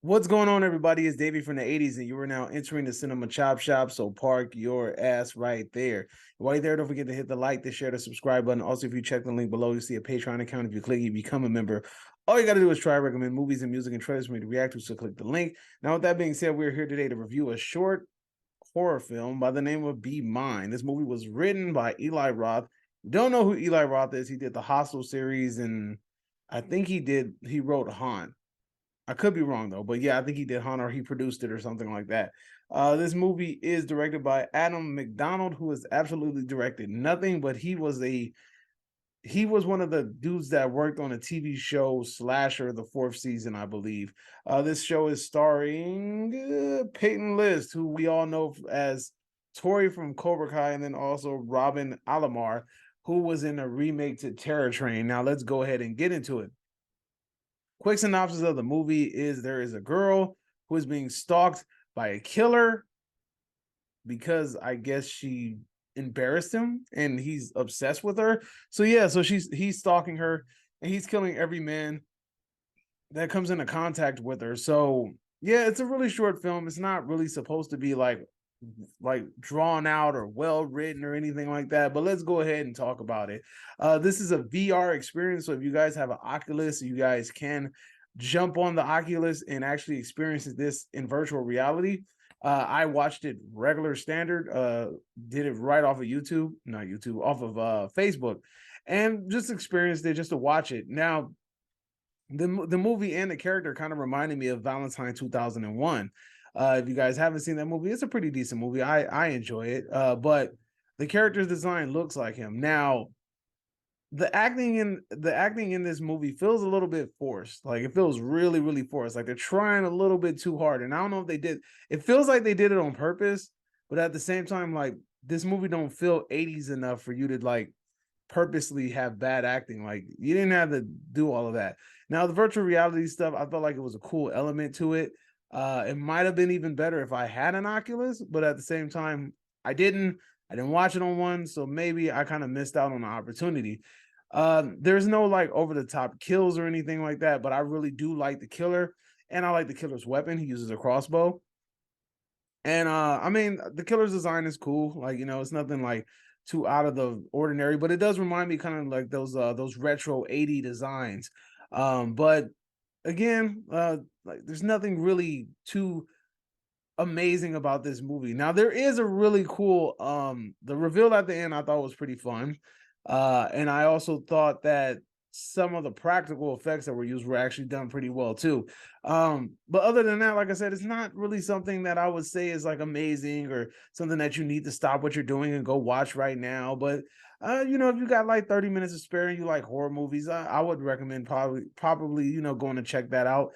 What's going on, everybody? It's Davey from the 80s, and you are now entering the Cinema Chop Shop, so park your ass right there. While you're there, don't forget to hit the like, the share, the subscribe button. Also, if you check the link below, you see a Patreon account. If you click it, you become a member. All you got to do is try recommend movies and music and trailers for me to react to, so click the link. Now, with that being said, we're here today to review a short horror film by the name of Be Mine. This movie was written by Eli Roth. Don't know who Eli Roth is. He did the Hostel series, and I think he wrote Haunt. I could be wrong though, but yeah, I think he did Haunt or he produced it or something like that. This movie is directed by Adam McDonald, who has absolutely directed nothing, but he was one of the dudes that worked on a TV show Slasher, the fourth season, I believe. This show is starring Peyton List, who we all know as Tori from Cobra Kai, and then also Robin Alomar, who was in a remake to Terror Train. Now let's go ahead and get into it. Quick synopsis of the movie is there is a girl who is being stalked by a killer because I guess she embarrassed him and he's obsessed with her. So yeah, so he's stalking her and he's killing every man that comes into contact with her. So yeah, it's a really short film. It's not really supposed to be like drawn out or well written or anything like that, but let's go ahead and talk about it. This is a VR experience, so if you guys have an Oculus, you guys can jump on the Oculus and actually experience this in virtual reality. I watched it regular standard, did it right off of YouTube, not YouTube, off of Facebook, and just experienced it just to watch it. Now the movie and the character kind of reminded me of Valentine 2001. If you guys haven't seen that movie, it's a pretty decent movie. I enjoy it. But the character's design looks like him. Now, the acting in this movie feels a little bit forced. Like it feels really, really forced. Like they're trying a little bit too hard. And I don't know if they did. It feels like they did it on purpose, but at the same time, like this movie don't feel 80s enough for you to like purposely have bad acting. Like you didn't have to do all of that. Now the virtual reality stuff, I felt like it was a cool element to it. It might have been even better if I had an Oculus, but at the same time, I didn't. I didn't watch it on one, so maybe I kind of missed out on the opportunity. There's no like over the top kills or anything like that, but I really do like the killer, and I like the killer's weapon. He uses a crossbow. And I mean, the killer's design is cool. Like, you know, it's nothing like too out of the ordinary, but it does remind me kind of like those retro 80 designs. But again, like there's nothing really too amazing about this movie. Now there is a really cool the reveal at the end I thought was pretty fun. And I also thought that some of the practical effects that were used were actually done pretty well too. But other than that, like I said, it's not really something that I would say is like amazing or something that you need to stop what you're doing and go watch right now. But you know, if you got like 30 minutes to spare and you like horror movies, I would recommend probably, you know, going to check that out.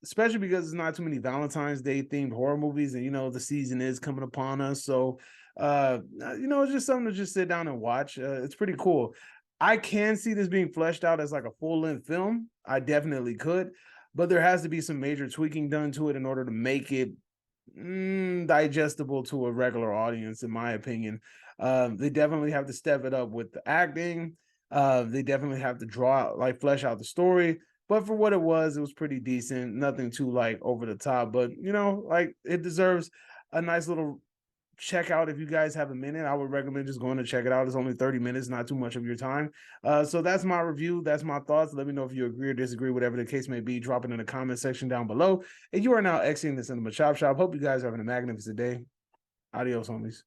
Especially because it's not too many Valentine's Day themed horror movies, and you know the season is coming upon us. So you know, it's just something to just sit down and watch. It's pretty cool. I can see this being fleshed out as like a full-length film. I definitely could, but there has to be some major tweaking done to it in order to make it digestible to a regular audience, in my opinion. They definitely have to step it up with the acting. They definitely have to flesh out the story. But for what it was pretty decent. Nothing too like over the top, but you know, like it deserves a nice little check out. If you guys have a minute, I would recommend just going to check it out. It's only 30 minutes, not too much of your time. So that's my review. That's my thoughts. Let me know if you agree or disagree, whatever the case may be. Drop it in the comment section down below. And you are now exiting the Cinema Chop Shop. Hope you guys are having a magnificent day. Adios, homies.